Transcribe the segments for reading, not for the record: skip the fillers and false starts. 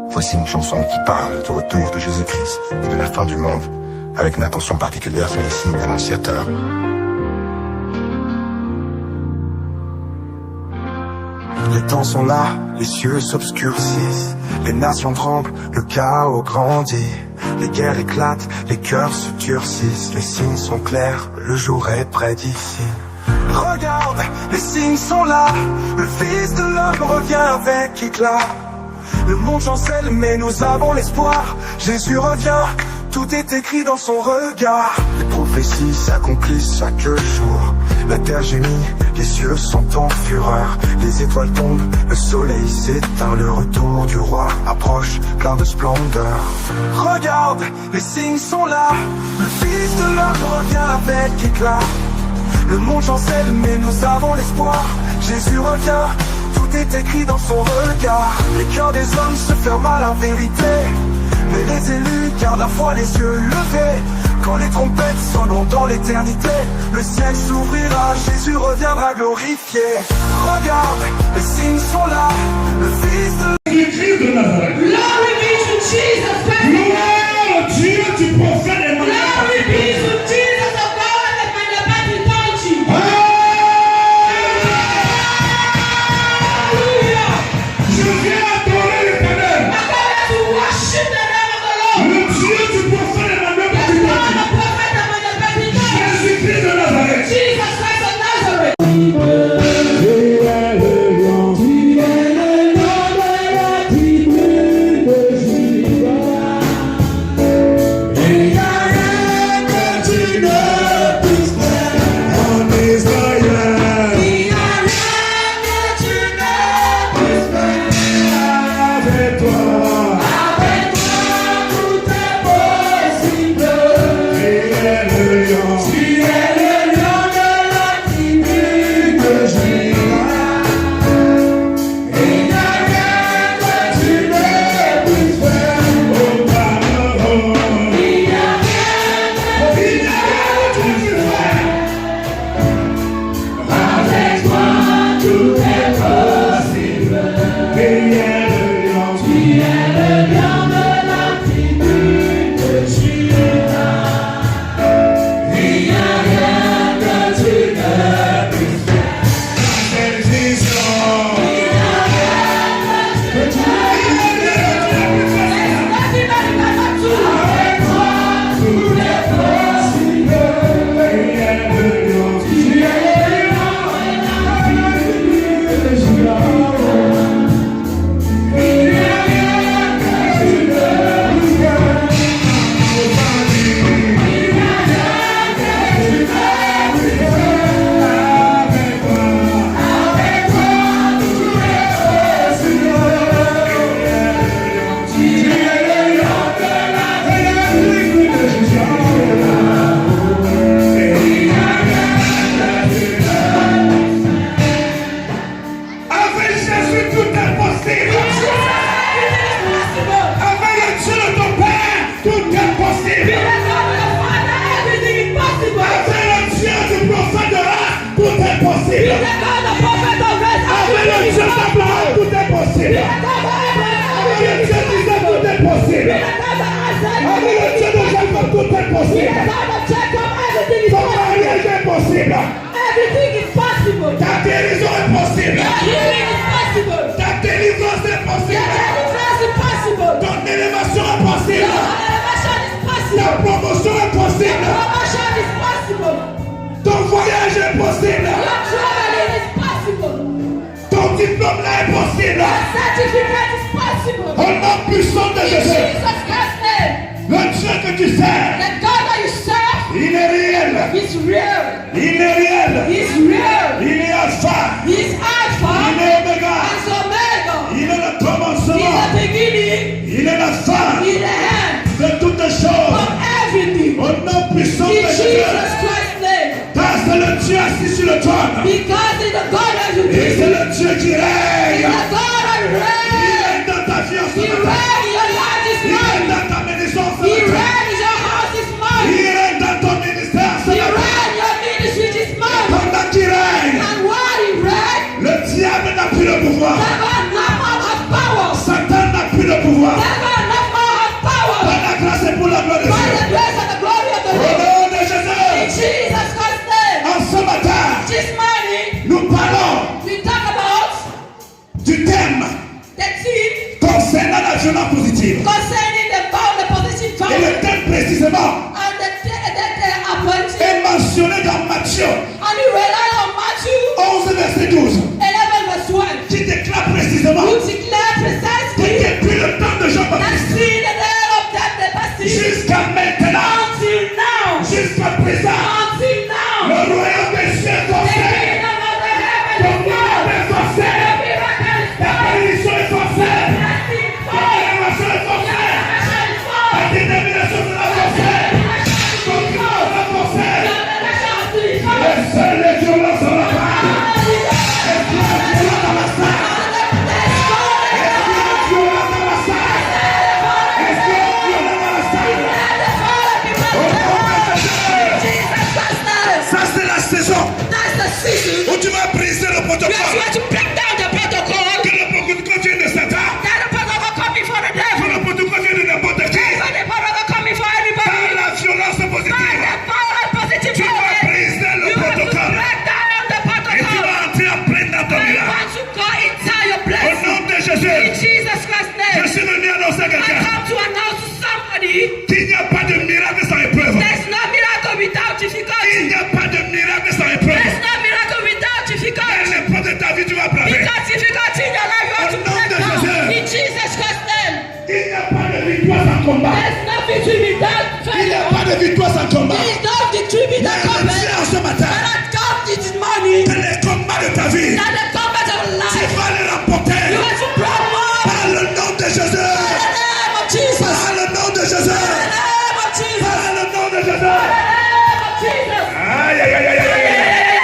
Voici une chanson qui parle du retour de Jésus-Christ et de la fin du monde, avec une attention particulière sur les signes annonciateurs. Les temps sont là, les cieux s'obscurcissent, les nations tremblent, le chaos grandit. Les guerres éclatent, les cœurs se durcissent, les signes sont clairs, le jour est près d'ici. Regarde, les signes sont là, le Fils de l'homme revient avec éclat. Le monde chancelle mais nous avons l'espoir, Jésus revient, tout est écrit dans son regard. Les prophéties s'accomplissent chaque jour, la terre gémit, les cieux sont en fureur. Les étoiles tombent, le soleil s'éteint, le retour du roi approche plein de splendeur. Regarde, les signes sont là, le Fils de l'homme revient avec éclat. Le monde chancelle mais nous avons l'espoir, Jésus revient, tout est écrit dans son regard. Les cœurs des hommes se ferment à la vérité, mais les élus gardent la foi les yeux levés. Quand les trompettes sonneront dans l'éternité, le ciel s'ouvrira, Jésus reviendra glorifié. Regarde, les signes sont là, le Fils de Nazareth. Glory be to Jesus Christ. Gloire au Dieu du prophète Emmanuel. Glory be to Jesus of God and my Baptist Church. Hallelujah. Je viens adorer l'Éternel. I come to worship the name of the Lord. Le Dieu du prophète Emmanuel. The God of prophet and my Baptist Church. Jésus-Christ de Nazareth. Jesus Christ of Nazareth. Everything is possible. Ta guérison est possible. Your healing is possible. Ta délivrance est Your possible. deliverance is possible. Ton élévation est possible. Your elevation is Ta possible. promotion est Your possible. promotion is possible. Ton voyage est possible. Your traveling is possible. Ton diplôme là est possible. Your certificate is possible. Au nom puissant de In Jésus. Jesus Christ's name. Le Dieu que tu sers, The God that you serve il est réel. is real. Il est réel. He's real. Il est alpha. He's Alpha Il est Omega. and Omega. Il est le He's commencement. the beginning. Il est la fin He's the end de toutes les choses. of everything. Au nom puissant In de Jesus Jésus. Christ's name. Car c'est le Dieu assis sur le trône. Because it's the God that you Et c'est believe. le Dieu qui It's règne. the God that Il reigns. règne dans ta vie en ce He matin. reigns in your life this Il règne morning. dans ta maison en ce He matin. reigns in your house this Il morning. règne dans ton ministère ce He matin. reigns in your ministry this morning. Pendant qu'il règne, And while he reigns, le diable n'a plus le pouvoir. the God now has power. Satan n'a plus violence positive. concerning the power, the positive Et power. le thème précisément And the appointing. est mentionné dans Matthieu And you rely on Matthew 11, verset 12, 11 verse 1. qui déclare précisément Who declare que precisely depuis le temps de that Jean-Baptiste see the day of that the Baptist jusqu'à maintenant, until now. jusqu'à présent, Until now. le royaume des cieux est The forcé, kingdom of the heaven le is royaume God. est forcé, The miracle is la God. bénédiction est forcée, Blessing is la God. révélation est forcée, Revelation is God. la détermination sera forcée, Revelation is le God. sera forcé. Revelation is God. Et seul les violents sont là-bas. Est-ce qu'il y a un violent dans la salle? Est-ce qu'il y a un violent dans la salle? Est-ce qu'il y a un violent dans la salle? Ça, c'est la saison That's the season. où tu vas briser le You protocole. have to break down the protocol. Que le protocole vient de Satan. That the protocol come before the Que devil. le protocole vient de n'importe qui. But the protocol come before Par everybody. la violence By positive. the power and positive Tu vas power. briser le You have to protocole. break down the Et tu protocol. vas entrer en plein dans ton And you miracle. want to go inside your Au blessing. nom de In Jésus, Jesus Christ's je name. suis venu annoncer à I quelqu'un come to announce to somebody qu'il n'y a pas de miracle sans épreuve. there's no miracle without Il difficulty. n'y a pas de miracle sans épreuve. There's no miracle without Quelle difficulty. épreuve de ta vie tu vas braver? Because difficulty in your life, you have to Au nom break de down. Jésus. In Jesus Christ's name. Il n'y a pas de victoire sans combat. There's no victory without Il n'y a failure. pas de victoire sans combat. There is no victory Mais without je combat. tiens en ce matin But I come this morning que les combats de ta vie, that the combat of tu life, vas les remporter you have to promote par le nom de Jésus. in the name of Jesus. Par le nom de Jésus. In the name of Jesus. Par le nom de Jésus. In the name of Jesus. Aïe, aïe, aïe, aïe, aïe, aïe.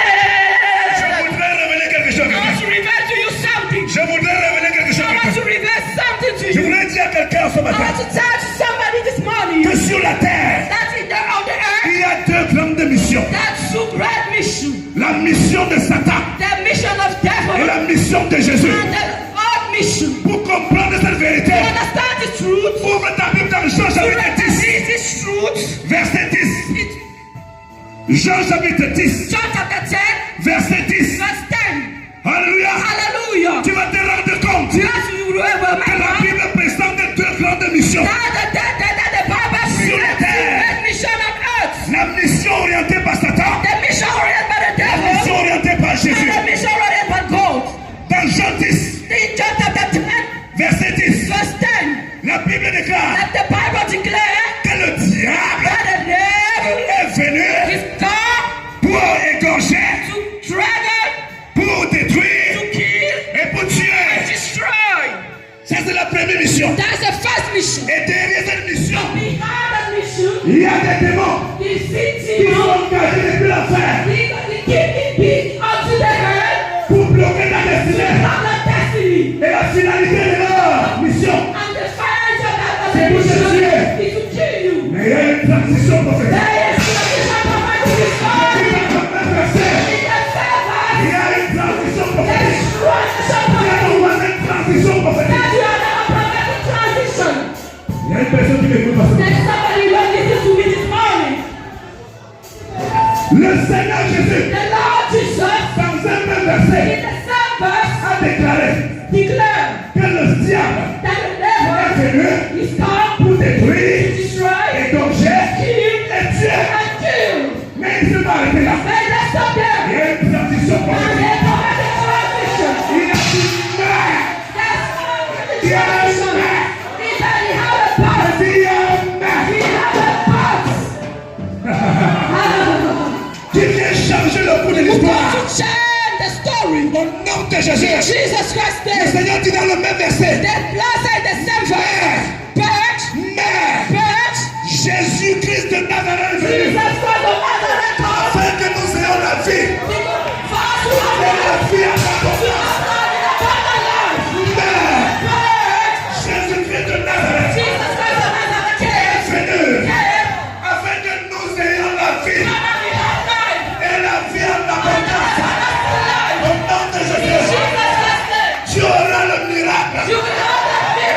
Je voudrais révéler quelque chose. I want to reveal to you something. Je voudrais révéler quelque chose. I want to reveal something to Je you. voudrais dire à quelqu'un ce I matin want to tell to somebody this morning que sur la terre, that on the earth, il y a deux grandes missions. that's two great mission. La mission de Satan The mission of et devil la mission de Jésus. and the odd mission. Pour comprendre cette vérité, To understand the truth, ouvre ta Bible dans Jean to chapitre 10, receive this truth, verset 10. it's Jean chapitre 10, John chapter 10, verset 10. verse 10. Alléluia. Hallelujah. Tu vas te rendre compte You have to que la remember Bible présente deux grandes missions. that the Bible Sur la presents terre. a mission on earth. La mission orientée par Satan, The mission oriented by the la devil mission orientée par and Jésus. the mission oriented by God. Dans Jean 10, In John chapter 10, verset 10, verse 10, la Bible déclare that the Bible declares que le diable that the devil est venu is come pour égorger, to dragon, pour détruire to kill, et pour tuer. destroy. Ça, c'est la première mission. That's the first mission. Et derrière cette mission, Behind that mission, il y a des démons the qui city sont engagés depuis l'enfer the keeping peace unto the earth pour bloquer ta destinée. of the destiny. Et la finalité de leur mission, And the financial c'est pour te tuer. is to kill you. Mais il y a une transition prophétique. There is transition prophetic Il story. y a un verset. In the servant, Il y a une transition there prophétique. is transition Il y a prophetic. une transition prophétique. That you are a prophetic transition. Il y a une personne qui m'écoute parce que There's somebody who listens to me this morning. le Seigneur Jésus, The Lord Jesus, dans un même verset, in the same verse, a déclaré declared que le diable that the est devil venu is come pour to détruire, destroy, égorger kill, et tuer. and kill. Mais il ne s'est pas arrêté là. May let's stop Il there. y a une transition And prophétique. then prophetic transition. Il a dit mais. That's the transition. He said he had a part. Il y a un mais He had a part. qui vient changer le cours de Who l'histoire. to change the story. Au nom de Jésus. Jesus Christ Le said, Seigneur dit dans le même verset. the blood said the same verse. Mais But Jésus-Christ de Nazareth est Jesus venu Christ of Nazareth comes afin que nous ayons la vie. for us to have Et la vie à la to have an abundant life. Mais But Jésus-Christ de Nazareth Jesus Christ of Nazareth est came venu and afin que nous ayons la vie. we have life. Et la vie en abondance. Au nom de Jésus. Jesus Christ said, Tu auras le miracle. you will have that Et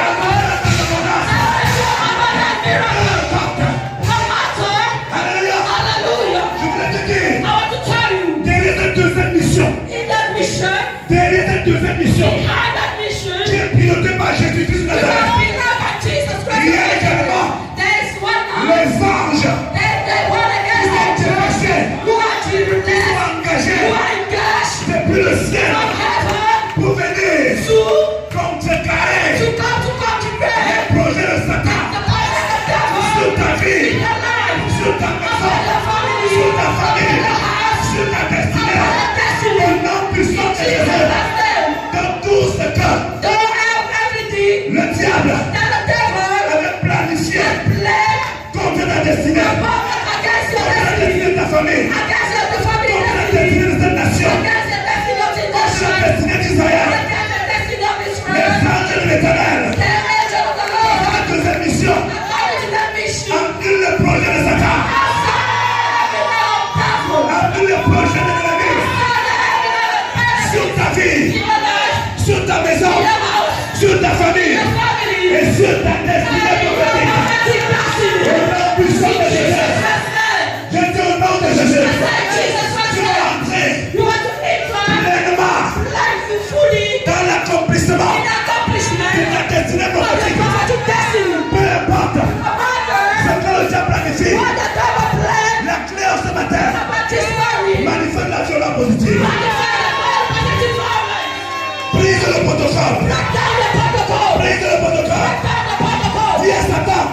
diable that the devil avait planifié planned contre ta destinée, against your contre la destiny, destinée de ta famille, against your family contre la destiny, destinée de cette nation, against the destiny of this contre la nation, destinée d'Israël. against the destiny of Les Israel. anges de l'Éternel, The angel of the Lord, avec tes émissions, according to that mission, annule le projet de Satan, annule le projet de l'ennemi sur ta vie, sur ta maison, sur ta famille et sur ta destinée prophétique. Au nom puissant de Jésus, je dis au nom de Jésus, tu vas entrer pleinement dans l'accomplissement de ta destinée prophétique. Peu importe ce que le diable planifie, la clé en ce matin, manifeste la violence positive. Brise le protocole. Brise le protocole. Dis à Satan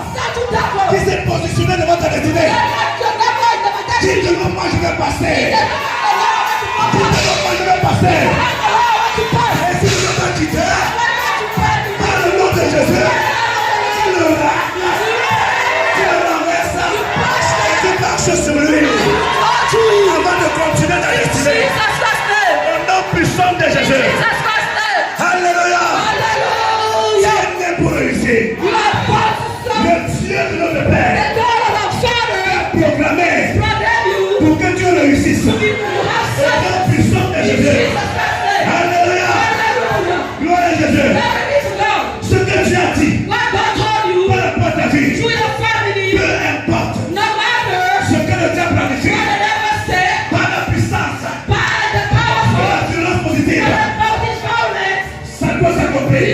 qui s'est positionné devant ta destinée. Dis devant moi je vais passer. Dis devant moi je vais passer. Et si je ne veux pas quitter, par le nom de Jésus, tu le rates, tu le renverses, tu marches sur lui avant de continuer ta destinée. Au nom puissant de Jésus. Alléluia. Tu es né pour réussir. Le Dieu de notre Père a proclamé pour que tu réussisses. Au nom puissant de Jésus. Alléluia. Gloire à Jésus. Ce que tu as dit par rapport à ta vie, peu importe ce que le diable planifie, par la puissance, par la violence positive, ça doit s'accomplir.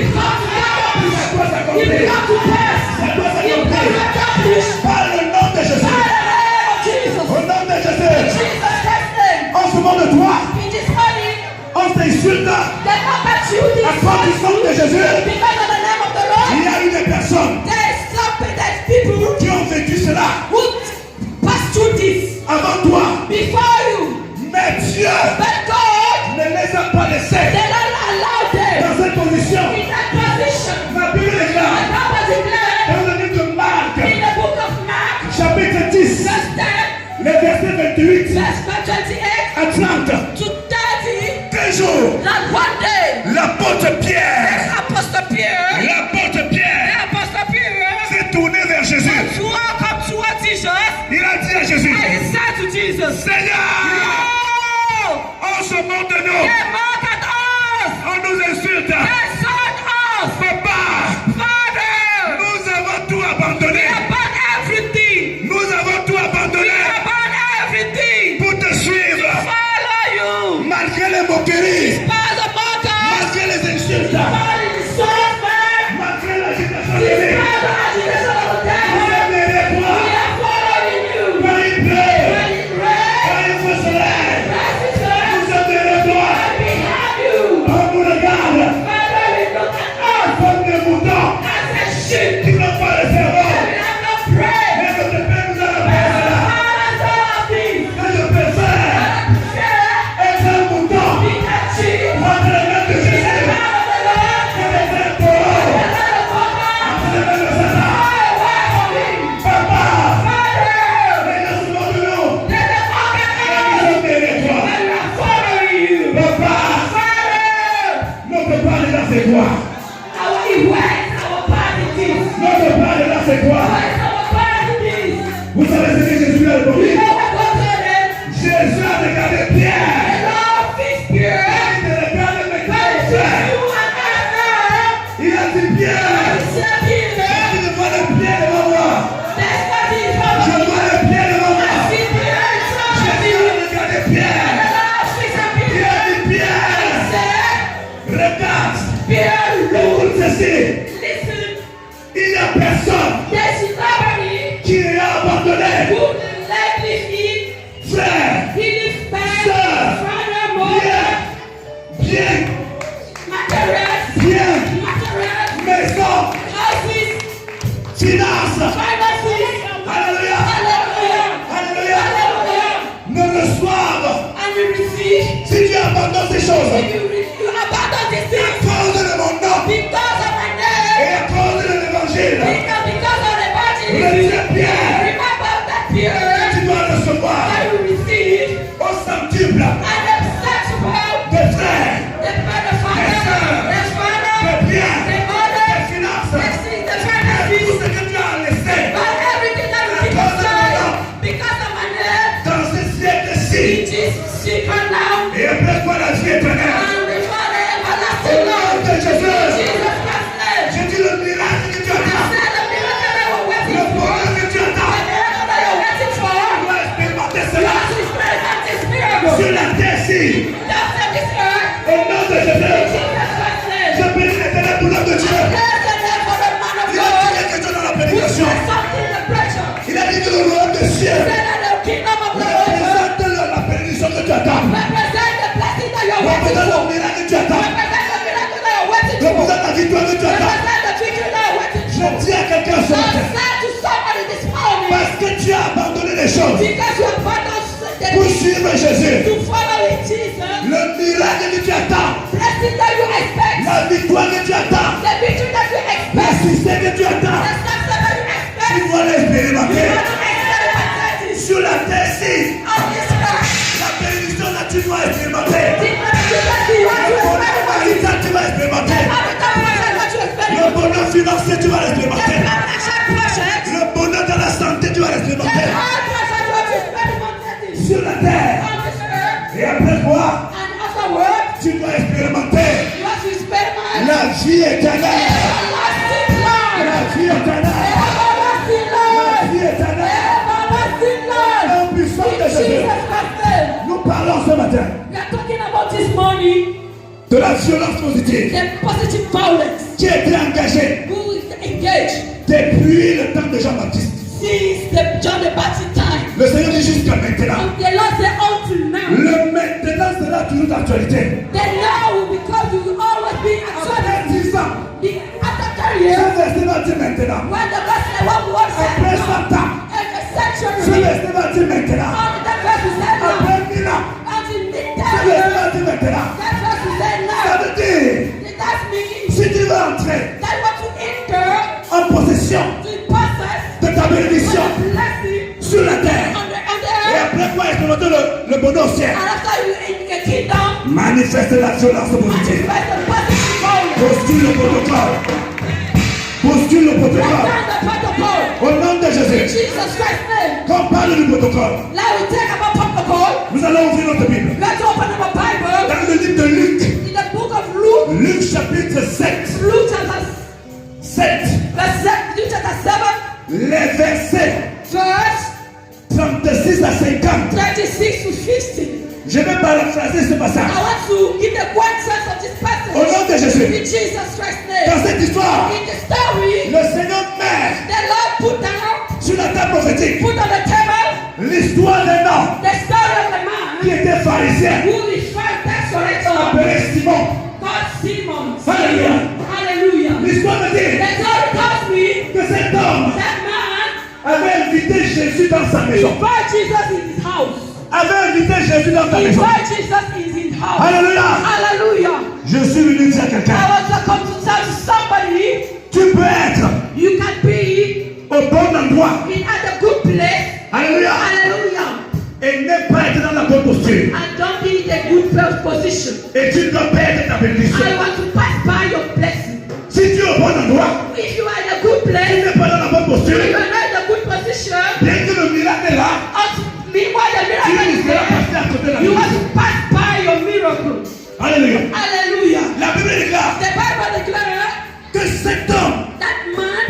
Ça doit s'accomplir. Ça doit s'accomplir. Par le nom de Jésus. Au nom de Jésus. On se moque de toi. On t'insulte. À cause du nom de Jésus. Il y a eu des personnes qui ont vécu cela avant toi. Mais Dieu ne les a pas laissés dans cette position. La Bible déclare dans le livre de Marc, chapitre 10, le verset 28 à 30. Un jour, l'apôtre Pierre s'est tourné vers Jésus. Il a dit à Jésus, Seigneur, on se moque de nous, on nous insulte. Papa, nous avons tout abandonné. Nous avons tout abandonné pour te suivre. Malgré les moqueries, malgré les insultes, malgré l'agitation de vie, vous êtes derrière toi. Quand il pleut, quand il fait soleil, vous êtes derrière toi. On vous regarde comme des moutons qui n'ont pas le cerveau. Mais notre Père nous a rappelé cela. Que je préfère être un mouton entre les mains de Jésus que d'être un taureau entre les mains de Satan. Papa, les gens se moquent de nous. Ils sont derrière toi. Papa, notre Père est là, c'est quoi? Notre Père est là, c'est quoi? Vous savez ce que Jésus a répondu? Jésus a regardé Pierre. Il te regarde maintenant, frère. Il a dit Pierre. Je vois le pied devant moi. Je vois le pied devant moi. Jésus a regardé Pierre. Il a dit Pierre. Regarde. Écoute ceci. Il n'y a personne qui est abandonné. Frère, sœur, bien, maison, finance. Alléluia. Alléluia. Ne reçoive. Si tu abandonnes ces choses, à cause de mon nom et à cause de dis à quelqu'un ce God matin, said to somebody this morning, parce que tu as abandonné les choses because you abandoned pour the suivre Jésus, to follow in Jesus, le miracle que tu attends, blessing that you expect, la victoire que tu attends, the victory that you le expect, succès que tu the attends, success that you tu expect, dois you l'expérimenter. want to experience it Sur la terre ici, on this earth. la bénédiction là, tu dois expérimenter. This blessing you want to Le bonheur experience it. marital, tu vas expérimenter. Every time you want to Le experience bonheur financier, tu vas the l'expérimenter. financial project, Le bonheur dans la santé, tu vas the l'expérimenter. hard project you want to experiment it Sur la terre. on this earth. Et après quoi, And afterwards, tu dois expérimenter you want to experiment la vie éternelle. everlasting life. La vie éternelle. Everlasting La life. vie éternelle. Everlasting life. Au puissant de In Jésus. Jesus Christ's name. Nous parlons ce matin We are talking about this morning, de la violence positive the positive violence qui a été engagée who is engaged depuis le temps de Jean-Baptiste. since the John the Baptist time. Le Seigneur dit jusqu'à maintenant. And the Lord said until now, Le maintenant sera toujours d'actualité. the now will because you will always be Après actually 10 ans, after 10 ce years, verset va dire maintenant. when the gospel what we want said Après now, 100 ans, and the ce century, verset va dire maintenant. all the verse we said now, Après 1000 ans, until the ce 10 verset years, va dire maintenant. that verse we said Ça now, veut dire, that means si tu veux entrer that you want to enter en possession to possess de ta bénédiction the blessing sur la terre, on the et earth, après quoi expérimenter le bonheur au ciel, and after you in the kingdom, manifeste la violence positive. manifest the positive violence. Postule le protocole. Postule le Let's protocole. turn the protocol. Au nom de In Jésus. Jesus Christ's name. Quand on parle du protocole, Now we take about protocol. nous allons ouvrir notre Bible. Let's open our Bible Dans le livre de Luc, in the book of Luke, Luc chapitre 7. Luke chapter 7. Luke chapter 7, Les versets verse 36 à 50. 36 to 50. Je vais paraphraser ce passage. I want to give the one sense of this Au nom passage de Jésus. in Jesus Christ's Dans name. cette histoire, In the story, le Seigneur met the Lord put down, sur la table prophétique put on the table, l'histoire d'un homme the story of the qui man était pharisien, who is trying tax collector appelé Simon. called Simon. Alléluia. Hallelujah. L'histoire me dit The story tells me que cet homme that man avait invité Jésus dans sa maison. invite Jesus in his house. Avait invité Jésus dans sa maison. Invite Jesus in his house. Alléluia. Hallelujah. Je suis venu dire à quelqu'un, I want to come to tell somebody tu peux être you can be au bon endroit. at a good place. Alléluia. Hallelujah. Et ne pas être dans la bonne posture. And don't be in a good position. Et tu ne dois pas être ta bénédiction. I want to pass by your blessing. Si tu es au bon endroit, If you are in a good tu place, n'es pas dans la bonne posture, you are not in a good position. bien que le miracle est là, Meanwhile, the tu miracle is risqueras there. passer à côté de la You want bénédiction. to pass by your miracle. Alléluia. Hallelujah. La Bible déclare The Bible declares que cet homme, that man,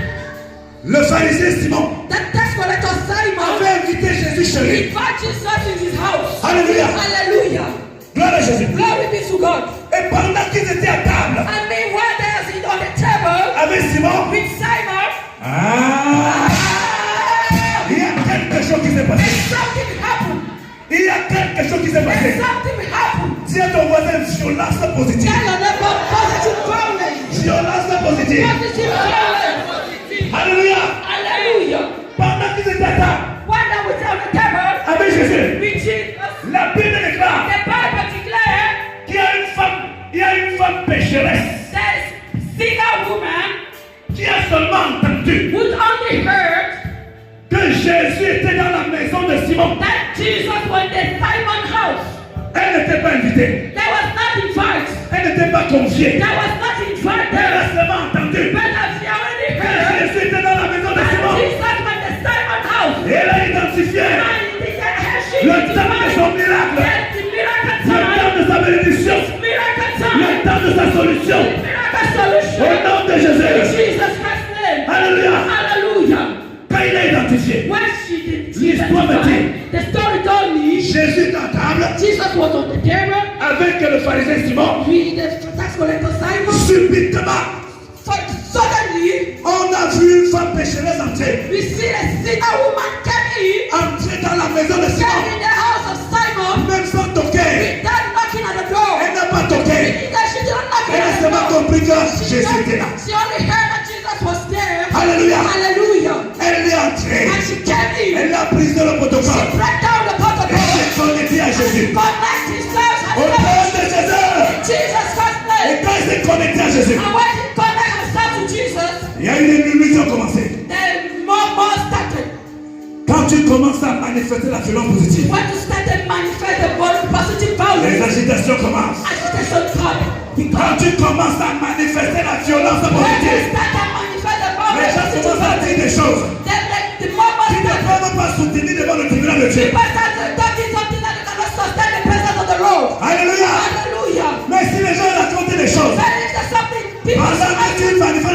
le pharisien Simon, that tax collector Simon, avait invité Jésus chez lui. invite Jesus in his house. Hallelujah. Hallelujah. Gloire à Jésus. Glory be to God. Et pendant qu'ils étaient à table And meanwhile, they are sitting on the table avec Simon, with Simon. il y a quelque chose qui s'est passé. Something happened. Il y a quelque chose qui s'est passé. Something happened. Dis à ton voisin, violence positive. Tell your neighbor positive violence. Violence positive. Positive violence. Alléluia. Hallelujah. Pendant qu'ils étaient à table One day we tell the table avec Jésus, with Jesus. la Bible déclare The Bible declares qu'il y a une femme pécheresse that sinner woman qui a seulement entendu would only heard que Jésus était dans la maison de Simon. that Jesus was in Simon's house. Elle n'était pas invitée. There was not invite. Elle n'était pas confiée. There was not Elle a invited. seulement entendu But as she already que heard Jésus était dans la maison de that Simon. Jesus was in Simon's house. Et elle a identifié And she le temps de son miracle, Yes, the miracle le temps time. de sa bénédiction, Miracle le time. temps de sa solution. Miracle solution. Au nom de In Jésus. Jesus Christ's name. Alléluia. Hallelujah. Quand il a identifié, When she did L'histoire me dit. the story told me Jésus est à table Jesus was on the table avec le pharisien Simon. with the tax collector Simon. Subitement, Suddenly, on a vu une femme pécheresse entrer. we see a sinner woman came Entrer dans la maison de in, Simon. came in the house of Simon, Même sans toquer. without knocking at the door. Elle n'a pas toqué. She didn't knock Elle a at the seulement door. compris que Jésus était là. She only heard that Jesus Alléluia. Hallelujah. Elle est entrée. And she came in. Elle a brisé le She protocole. broke down the Elle protocol. s'est connectée à Jésus. Connect himself Au and nom de Jésus. Jesus Christ's Et name. quand il s'est connecté à Jésus, And when he connect himself to Jesus, il y a eu des murmures qui ont commencé. the more started. Quand tu commences à manifester la violence positive, When you started manifest the positive les violence, agitations commencent. agitation come. Quand tu commences à manifester la violence When you positive, start to manifest the les gens positive commencent à dire des choses then the moment qui ne peuvent pas soutenir devant le tribunal de Dieu. people start talking something that they cannot sustain the presence of the Lord. Alléluia. Hallelujah. Mais si les gens racontent des choses, But if there's something people pendant que tu manifestes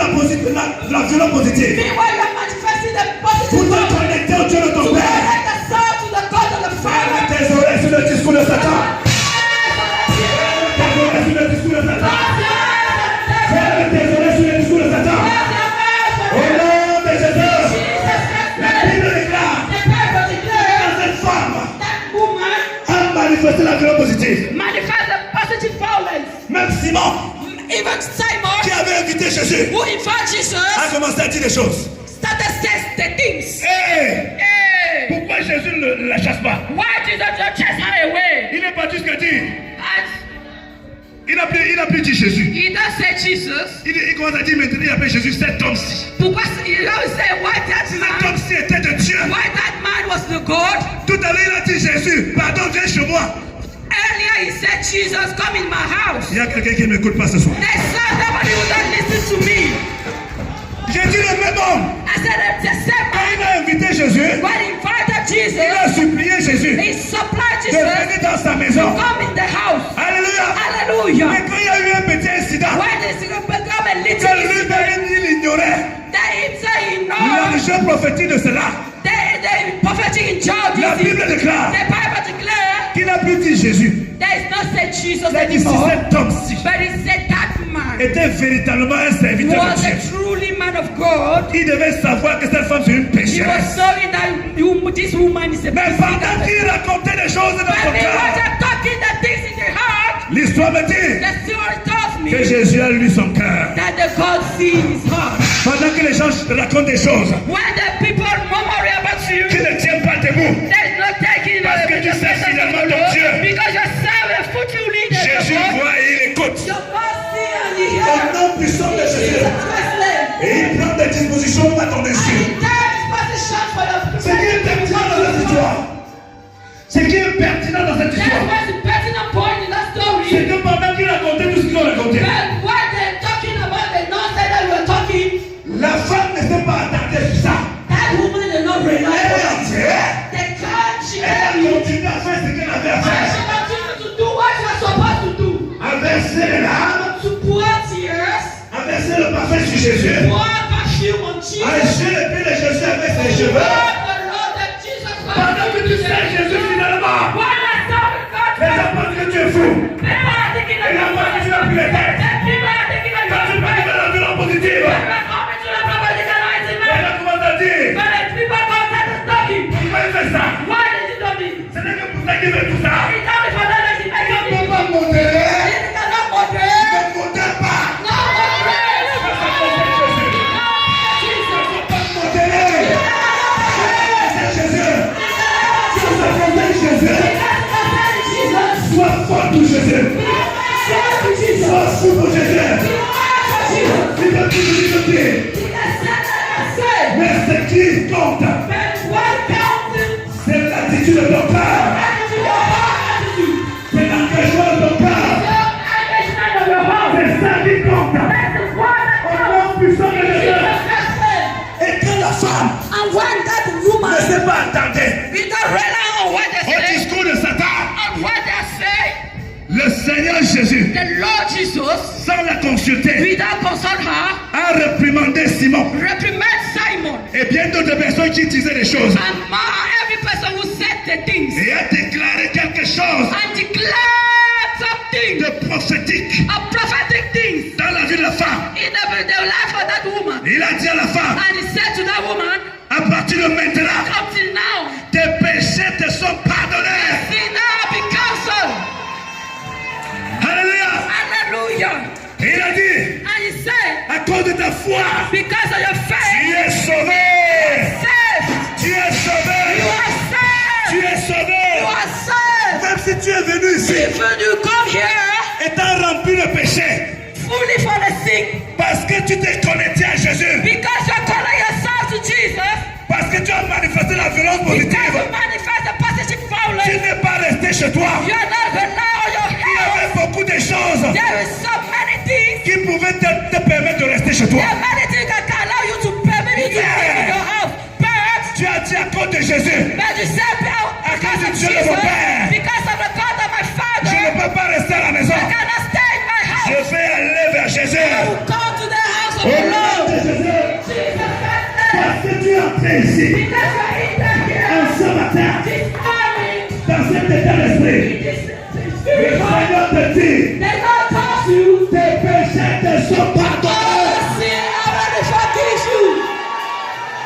la violence positive, meanwhile you're manifesting the pour positive te violence, connecter au Dieu de ton to Père, connect the soul to the God of the ferme Father. tes oreilles sur le discours de Satan. Tes oreilles sur le discours de Satan. Ferme tes oreilles sur le discours de Satan. Au nom de Jésus, la Bible déclare que cette femme a manifesté la violence positive. Manifest the positive violence. Même Simon, Even Simon, qui avait invité Jésus, who invited Jesus, a commencé à dire des choses. started saying the things. Hey, Hey, pourquoi Jésus ne la chasse pas? why Jesus not chase her away? Il n'est pas juste que dire. And Il n'a plus dit Jésus. he don't say Jesus. Il commence à dire maintenant, il appelle Jésus cet homme-ci. Pourquoi il don't say why that Cet man? homme-ci était de Dieu. Why that man was the God? Tout à l'heure, il a dit Jésus, pardon, viens chez moi. Earlier he said, Jesus, come in my house. Il y a quelqu'un qui ne m'écoute pas ce soir. There's somebody who don't listen to me. J'ai dit le même homme. I said, the same Quand man, il a invité Jésus, when he invited il a Jesus, supplié Jésus he supplied de Jesus venir dans sa to maison. come in the house. Alléluia. Hallelujah. Mais quand il y a eu un petit incident, When this become a little que incident, lui-même il ignorait that he say he knows, l'enjeu prophétique de cela, the prophetic in John, la Bible déclare the Bible declare, qu'il n'a plus dit Jésus. there is not said Jesus Il a dit si anymore, cet homme-ci but he said that man était véritablement un serviteur de was Dieu. a truly man of God. Il devait savoir que cette femme c'est une He was pécheresse. knowing that this woman is a Mais pendant sinner. qu'il racontait des choses dans But son he cœur, wasn't talking the things in the heart. l'histoire me dit The story tells que me Jésus a lu son cœur. that the God sees his heart. Pendant que les gens racontent des choses When the people murmur about you, qui ne tiennent pas debout, there's no taking Parce que tu sais finalement ton Dieu. because you serve a fully leader. Jésus voit et il écoute. Your God see and he Au hears. nom puissant de Jésus. Jesus Christ's name. Et il prend des dispositions à ton And dessus. he died his position for your Ce qui est pertinent dans cette histoire, ce qui est pertinent dans cette That's histoire, what's the pertinent point in that story. c'est que pendant qu'il racontait tout ce qu'il a raconté, But what they're talking about, the nonsense that we're talking, la femme ne s'est pas attardée sur ça. that woman did not Elle est realize entière. the God she Elle a had. continué à faire ce qu'elle avait à And faire. she continued to do what she was supposed to do. À verser les larmes, To pour tears, à verser le parfum sur Jésus, pour perfume on à Jesus. lécher le pied de Jésus avec ses To cheveux. pour the Lord that Jesus Christ. Pendant que tu sais Jésus finalement, When I saw the God, les gens pensent que tu es fou. people are thinking Et la about fois que tu n'as plus les têtes, and people are thinking quand about tu parles de la violence positive, when we're coming to the prophetic les anointing, gens commencent à dire, but as people come to the talking, pourquoi il fait ça? why did he do this? Ce n'est que pour ça qu'il fait tout ça. He told me for that reason, I Il ne told peut him. pas modérer, He cannot il moderate. ne modère pas. No moderate. Ça concerne Jésus. Jesus. Il ne peut pas modérer. C'est Jésus. Ça concerne Jésus. Sois fort pour Jésus. Sois fou pour Jésus. Il ne peut plus liberté. Mais ce qui compte, c'est l'attitude de ton cœur. C'est l'engagement de ton cœur. C'est ça qui compte. Au nom puissant de Jésus. Et que la femme And when that ne woman, s'est pas attardée we don't rely on what they au say, discours de Satan, on what they say, le Seigneur Jésus, the Lord Jesus, sans la consulter, without consult her, a réprimandé Simon reprimand Simon et bien d'autres personnes qui disaient des choses and every person who said the things et a déclaré quelque chose and declared something, de prophétique a prophetic things dans la vie de la femme. in the life of that woman. Il a dit à la femme, And he said to that woman, à partir de maintenant, up till now, tes péchés te sont pardonnés. see now be counseled. Alléluia. Hallelujah. Et il a dit, And he said, à cause de ta foi, because of your tu faith, es tu t'es connecté à Jésus, Because you're calling yourself to Jesus. parce que tu as manifesté la violence Because positive, you manifest the positive tu violence. n'es pas resté chez toi. You're not rely on your Il y avait health. beaucoup de choses There is so many things. qui pouvaient te permettre de rester chez toi. There are many things that can allow you to permit you to stay in your house. But Tu as dit à cause de Jésus, you said, because of Dieu de Jesus, mon Père, because of the God of my je Father, ne peux pas rester à la maison. I cannot stay in my house. Je vais aller vers Jésus. I will go to the house of Au the nom Lord. de Jésus, Jesus Christ, parce que tu es entré ici, because you are in the here en ce matin, this morning, dans cet état d'esprit, le Seigneur te dit, the Lord tells you, tes péchés te sont all pardonnés. the sin already forgives you.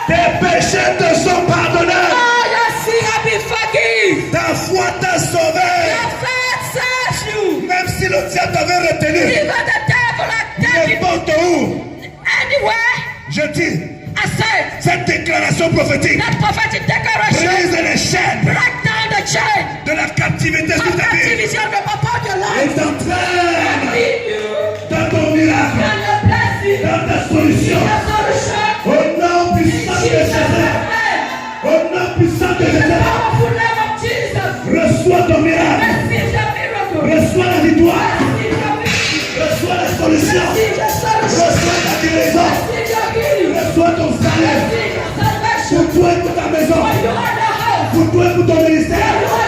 Tes péchés te sont pardonnés. All your sin have been forgiven. Ta foi t'a sauvé. Your faith saves you. Même si le diable t'avait retenu, Even the devil had taken you n'importe où, anywhere. je dis, I said, cette déclaration prophétique that prophetic declaration, brise les chaînes break down the chain de la captivité sur of ta vie captivity upon your et life. t'entraîne Lead you dans ton miracle, and your blessing, dans ta solution. your solution. Au nom puissant de Jesus' Jésus, name. au nom puissant de In the Jésus, powerful name of Jesus. reçois ton miracle, Receive your miracle. reçois la victoire, Receive your victory. reçois la solution, Receive your solution. reçois ta guérison, Receive your healing. reçois ton salut Receive your salvation. pour toi et pour ta maison, For you are the house. pour toi et pour ton ministère. You are